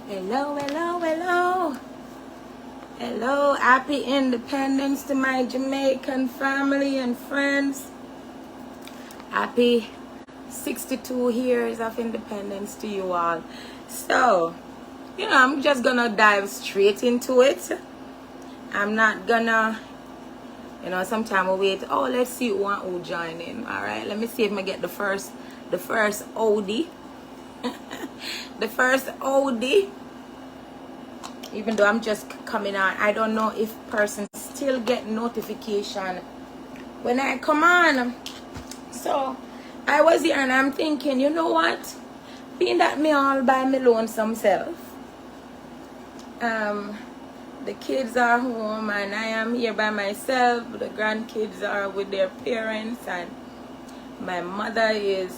Hello, hello, hello. Hello, happy independence to my Jamaican family and friends. Happy 62 years of independence to you all. So, I'm just gonna dive straight into it. I'm not gonna, sometime we wait. Oh, let's see who join in. All right, let me see if I get the first OD. The first OD. Even though I'm just coming on, I don't know if persons still get notification when I come on. So I was here and I'm thinking, you know what? Being that me all by my lonesome self, the kids are home and I am here by myself. The grandkids are with their parents and my mother is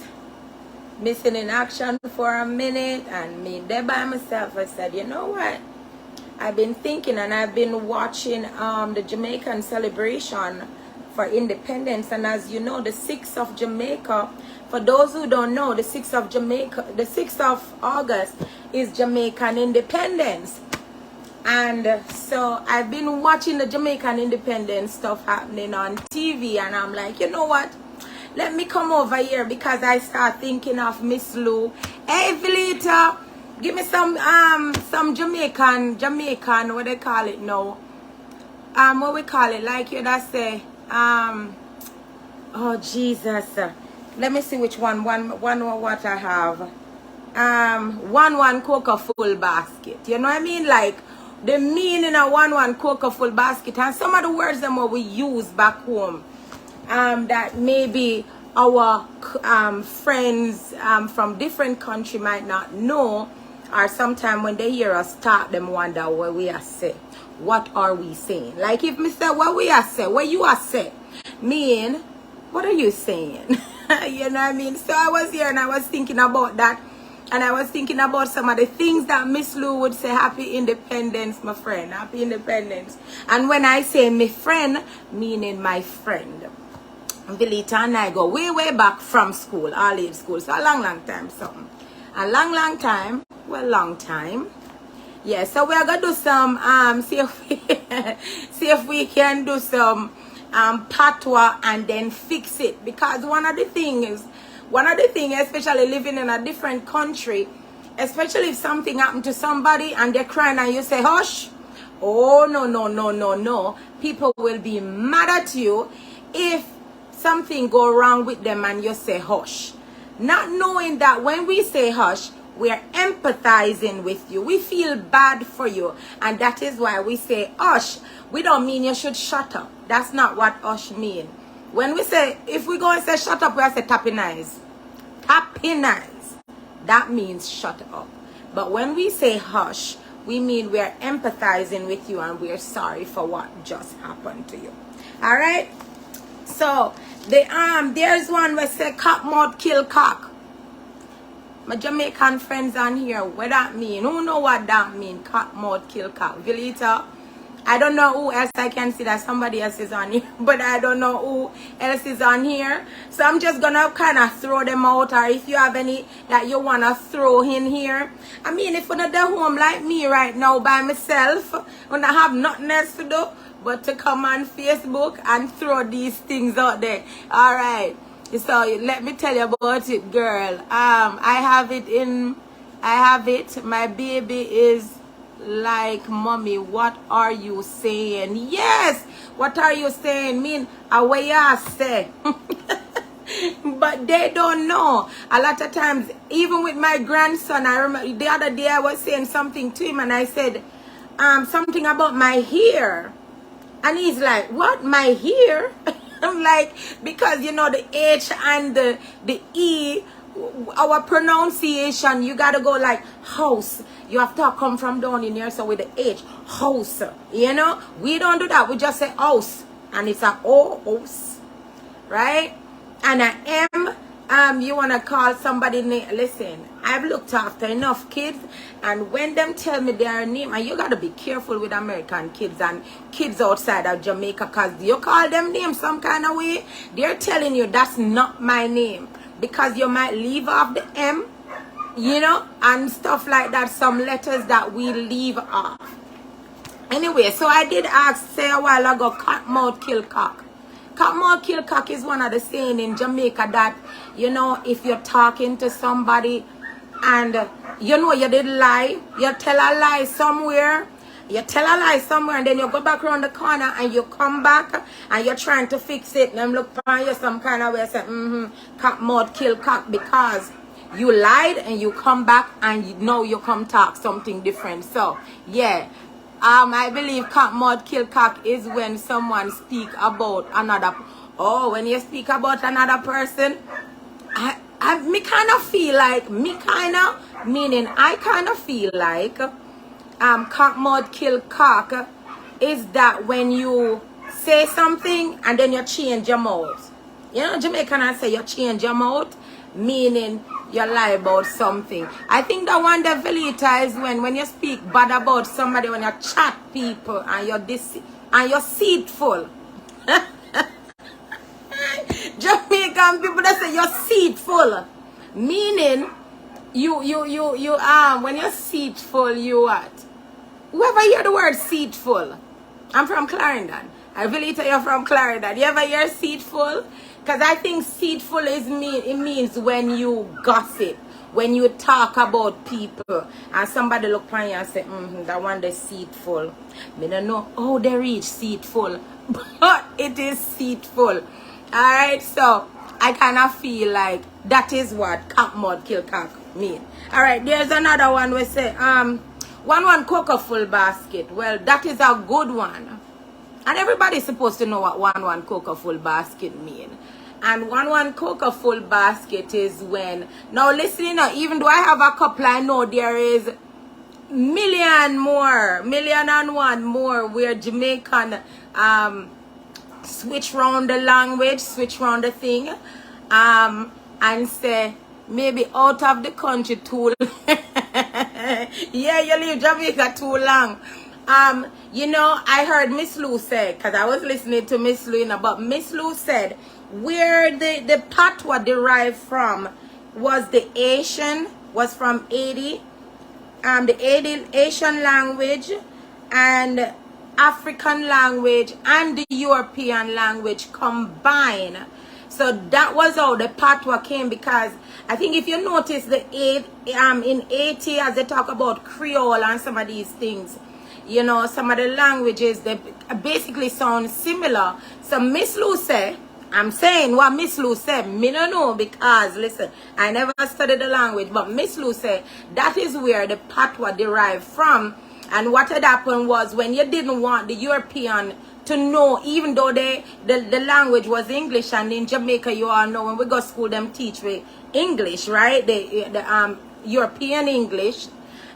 missing in action for a minute and me there by myself. I said, you know what? I've been thinking and I've been watching the Jamaican celebration for independence, and as you know, the 6th of Jamaica, for those who don't know, the 6th of August is Jamaican independence. And so I've been watching the Jamaican independence stuff happening on TV, and I'm like, you know what? Let me come over here because I start thinking of Miss Lou. Hey, Vilita. Give me some Jamaican, what they call it now? What we call it? Like you that say, oh Jesus. Let me see which one what I have. One cocoa full basket. You know what I mean? Like the meaning of one cocoa full basket, and some of the words them what we use back home. That maybe our friends from different country might not know. Or sometimes when they hear us talk, them wonder what we are saying. What are we saying? Like if me say what we are saying, what you are saying, mean, what are you saying? You know what I mean? So I was here and I was thinking about that. And I was thinking about some of the things that Miss Lou would say, happy independence, my friend, happy independence. And when I say my friend, meaning my friend. Vilita and I go way back from school, all age school. So a long time, something. A long time. Well, long time. Yeah, so we are gonna do some see if we can do some patois and then fix it, because one of the things, especially living in a different country, especially if something happened to somebody and they're crying and you say hush, oh no, people will be mad at you if something go wrong with them and you say hush, not knowing that when we say hush, we are empathizing with you. We feel bad for you. And that is why we say hush. We don't mean you should shut up. That's not what hush mean. When we say, if we go and say shut up, we say tapping eyes. Tapping eyes. That means shut up. But when we say hush, we mean we are empathizing with you and we are sorry for what just happened to you. Alright? So, there's one where say cock mouth kill cock. My Jamaican friends on here, what that mean? Who know what that mean? Cock mouth kill cock. Vilita, I don't know who else. I can see that somebody else is on here, but I don't know who else is on here. So I'm just gonna kind of throw them out, or if you have any that you wanna throw in here. I mean, if you're not at home like me right now by myself, when I have nothing else to do but to come on Facebook and throw these things out there. All right. So let me tell you about it, girl. I have it. My baby is like, mommy, what are you saying? Yes, what are you saying? Mean away I say. But they don't know. A lot of times, even with my grandson, I remember the other day I was saying something to him and I said something about my hair. And he's like, what, my hair? I'm like, because the H and the E, our pronunciation, you gotta go like house. You have to come from down in here, so with the H, house. We don't do that. We just say house, and it's a O house, right? And a M, you wanna call somebody name. Listen, I've looked after enough kids, and when them tell me their name, and you gotta be careful with American kids and kids outside of Jamaica, because you call them names some kind of way, they're telling you that's not my name, because you might leave off the M you know, and stuff like that. Some letters that we leave off. Anyway, so I did ask, say a while ago, cat mouth kill cock. Cat mouth kill cock is one of the saying in Jamaica that, you know, if you're talking to somebody and you know you did lie, you tell a lie somewhere, and then you go back around the corner and you come back and you're trying to fix it, and them look upon you some kind of way, say, cat mouth kill cock, because you lied and you come back and you come talk something different. So yeah, I believe cat mouth kill cock is when someone speak about another. Oh, when you speak about another person, I kind of feel like cock mouth kill cock is that when you say something and then you change your mouth. You know, Jamaican I say you change your mouth, meaning you lie about something. I think the one that Velita is when you speak bad about somebody, when you chat people and you're deceitful. Jamaican people that say you're deceitful, meaning you when you're deceitful, you what? Whoever hear the word deceitful, I'm from Clarendon. I believe you're from Clarendon. You ever hear deceitful? Because I think deceitful it means when you gossip, when you talk about people, and somebody look on you and say, that one deceitful. I don't know how they reach deceitful, but it is deceitful. Alright, so I kind of feel like that is what cat mouth kill cock mean. Alright, there's another one we say, one cocoa full basket. Well, that is a good one. And everybody's supposed to know what one cocoa full basket mean. And one cocoa full basket is when, now listen, even though I have a couple, I know there is million and one more where Jamaican switch round the language, switch round the thing, and say maybe out of the country too yeah, you leave Jamaica too long. You know, I heard Miss Lou say, because I was listening to Miss Lou, but Miss Lou said where the patois derived from was from 80, the Asian language and African language and the European language combined. So that was how the patois came, because I think if you notice in 80 as they talk about Creole and some of these things, you know, some of the languages, they basically sound similar. So Miss Lou said, I'm saying what Miss Lou said, me don't know, because listen, I never studied the language, but Miss Lou said that is where the patois derived from. And what had happened was, when you didn't want the European to know, even though the language was English, and in Jamaica you all know when we go to school them teach we English, right? The European English,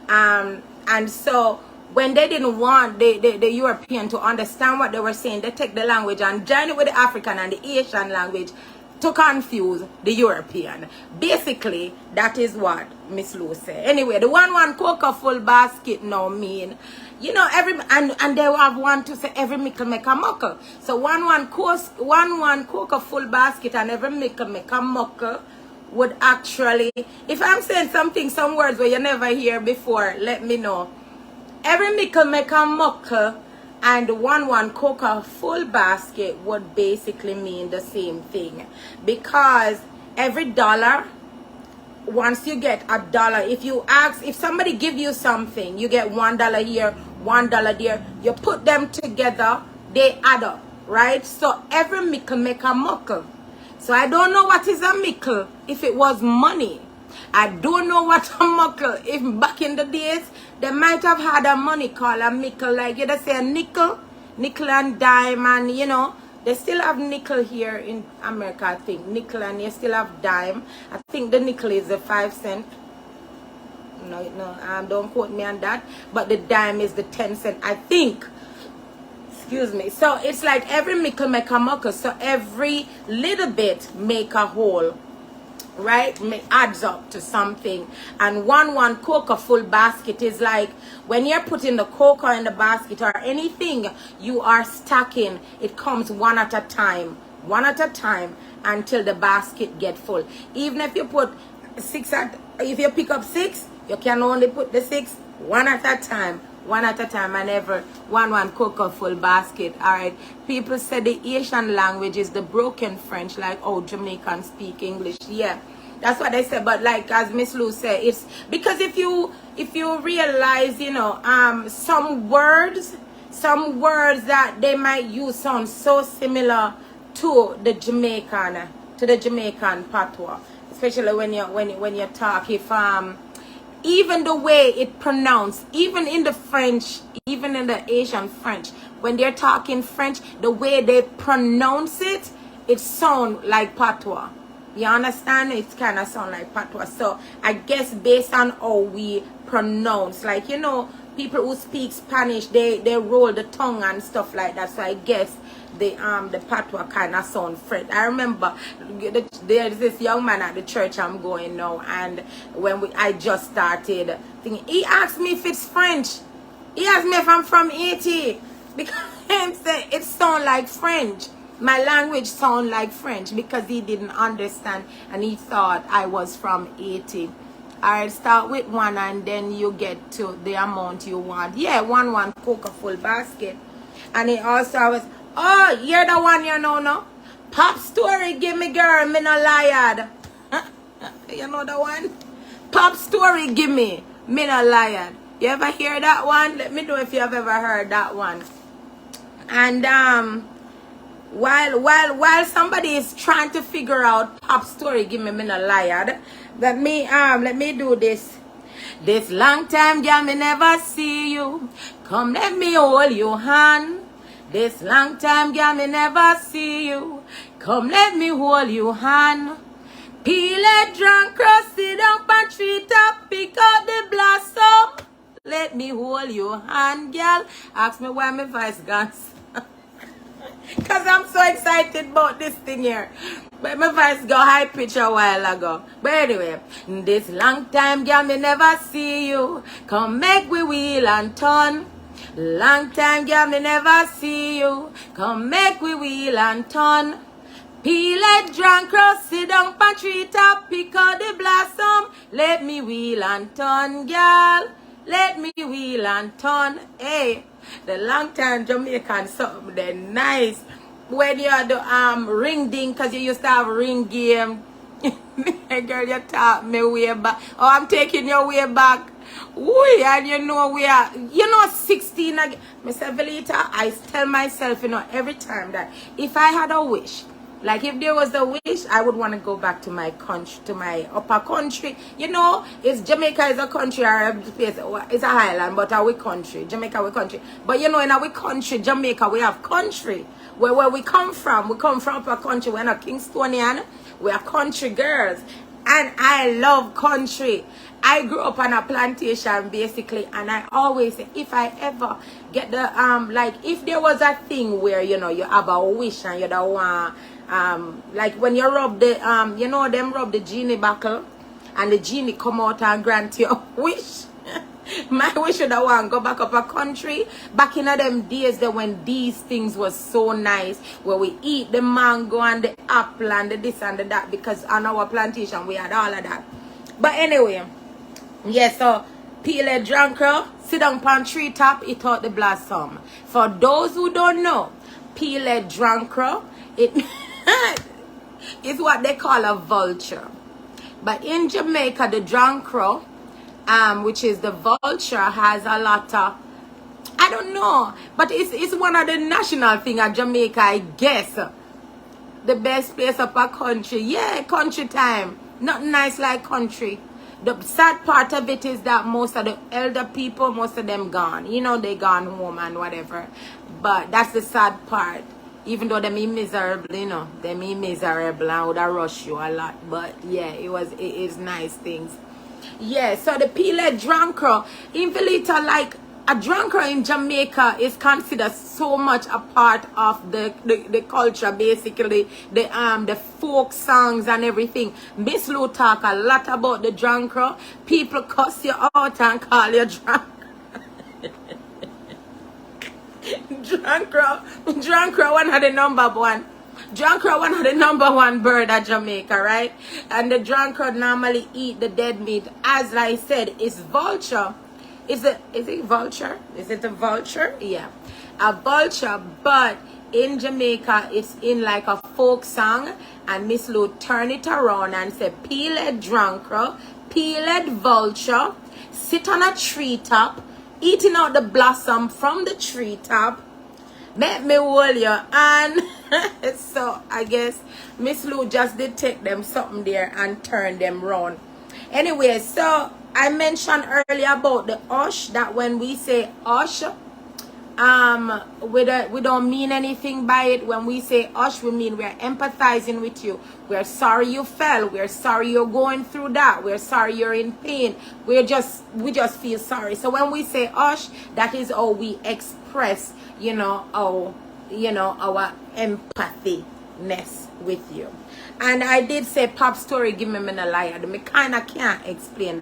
and so when they didn't want the European to understand what they were saying, they take the language and join it with the African and the Asian language to confuse the European. Basically, that is what Miss Lou said. Anyway, the one cocoa full basket now mean, you know, and they have one to say every mickle make a muckle. So one cocoa full basket and every mickle make a muckle would actually, if I'm saying some words where you never hear before, let me know. Every mickle make a muckle and one cocoa full basket would basically mean the same thing, because every dollar, once you get a dollar, if somebody give you something, you get $1 here, $1 there, you put them together, they add up, right? So every mickle make a muckle. So I don't know what is a mickle if it was money. I don't know what a muckle, if back in the days they might have had a money called a mickle, like you just say a nickel and dime, and you know, they still have nickel here in America, I think. Nickel, and you still have dime. I think the nickel is the 5 cent. No, don't quote me on that. But the dime is the 10 cent, I think. Excuse me. So it's like every mickle make a muckle. So every little bit make a whole, right? Adds up to something. And one cocoa full basket is like when you're putting the cocoa in the basket or anything you are stacking, it comes one at a time until the basket get full. Even if you put 6 at if you pick up 6, you can only put the 6 one at a time. One at a time, and never one cocoa full basket. All right. People say the Asian language is the broken French, like Jamaicans speak English. Yeah, that's what they say. But like as Miss Lou said, it's because if you realize, some words that they might use sound so similar to the Jamaican patois, especially when you talk. If even the way it pronounced, even in the French, even in the Asian French, when they're talking French, the way they pronounce it, it sounds like patois. You understand? It kind of sound like patois. So I guess based on how we pronounce, like, people who speak Spanish, they roll the tongue and stuff like that. So I guess the patois kind of sound French. I remember there's this young man at the church I'm going now, and when I just started thinking, he asked me if it's French. He asked me if I'm from Haiti, because him say it sound like French. My language sound like French, because he didn't understand and he thought I was from Haiti. Alright, start with 1 and then you get to the amount you want. Yeah, one cocoa full basket. And he also was, oh, you're the one you know now? Pop story, give me girl, me no liar. You know the one? Pop story, give me no liar. You ever hear that one? Let me know if you have ever heard that one. And while somebody is trying to figure out pop story, give me no liar. Let me do this. This long time, girl, me never see you. Come, let me hold your hand. This long time, girl, me never see you. Come, let me hold your hand. Peel it, drunk, cross it up and tree top, pick out the blossom. Let me hold your hand, girl. Ask me why my voice gone. Because I'm so excited about this thing here. But my voice go high pitch a while ago. But anyway, this long time, girl, me never see you. Come make we wheel and turn. Long time, girl, me never see you. Come make we wheel and turn. Peel it, drunk, cross, sit down, pan tree top, pick out the blossom. Let me wheel and turn, girl. Let me wheel and turn. Hey, the long time Jamaican something they nice. When you do ring ding, because you used to have ring game. Girl, you taught me way back. Oh, I'm taking your way back. Ooh, and we are, 16 again. Mr. Velita, I tell myself, every time that if I had a wish, like if there was a wish, I would want to go back to my country, to my upper country. It's Jamaica is a country or a place, it's a island, but our country, Jamaica we country. But in our country, Jamaica, we have country. Where we come from upper country. We're not Kingstonian, we are country girls. And I love country. I grew up on a plantation basically, and I always say if I ever get the like if there was a thing where you have a wish and you don't want like when you rub the them rub the genie buckle and the genie come out and grant you a wish. My wish would want go back up a country back in them days that when these things was so nice, where we eat the mango and the apple and the this and the that, because on our plantation we had all of that. But anyway, so peel a drunker, sit down pan tree top, it out the blossom. For those who don't know, peel a drunker, it is what they call a vulture. But in Jamaica, the drunker, which is the vulture, has a lot of, I don't know, but it's one of the national thing at Jamaica, I guess. The best place up a country. Yeah, country time. Not nice like country. The sad part of it is that most of the elder people, most of them gone. They gone home and whatever. But that's the sad part. Even though they mean miserable, they mean miserable and would have rush you a lot. But yeah, it is nice things. Yeah, so the peel drunker, in Velita, like a drunker in Jamaica is considered so much a part of the culture, basically the folk songs and everything. Miss Lou talk a lot about the drunker. People cuss you out and call you drunk. Drunker, one of the number one. Drunk crowd one of the #1 bird at Jamaica, right? And the drunk crowd normally eat the dead meat. As I said, it's vulture. Is it vulture? Is it a vulture? Yeah. A vulture, but in Jamaica, it's in like a folk song. And Miss Lou turn it around and say, peeled drunk crowd, peeled vulture, sit on a treetop, eating out the blossom from the treetop. Make me hold you. And so I guess Miss Lou just did take them something there and turn them round. Anyway, so I mentioned earlier about the hush, that when we say hush, we don't mean anything by it. When we say hush, we mean we're empathizing with you. We're sorry you fell. We're sorry you're going through that. We're sorry you're in pain. We just feel sorry. So when we say hush, that is how we express, our empathy-ness with you. And I did say pop story, give me a liar. I kind of can't explain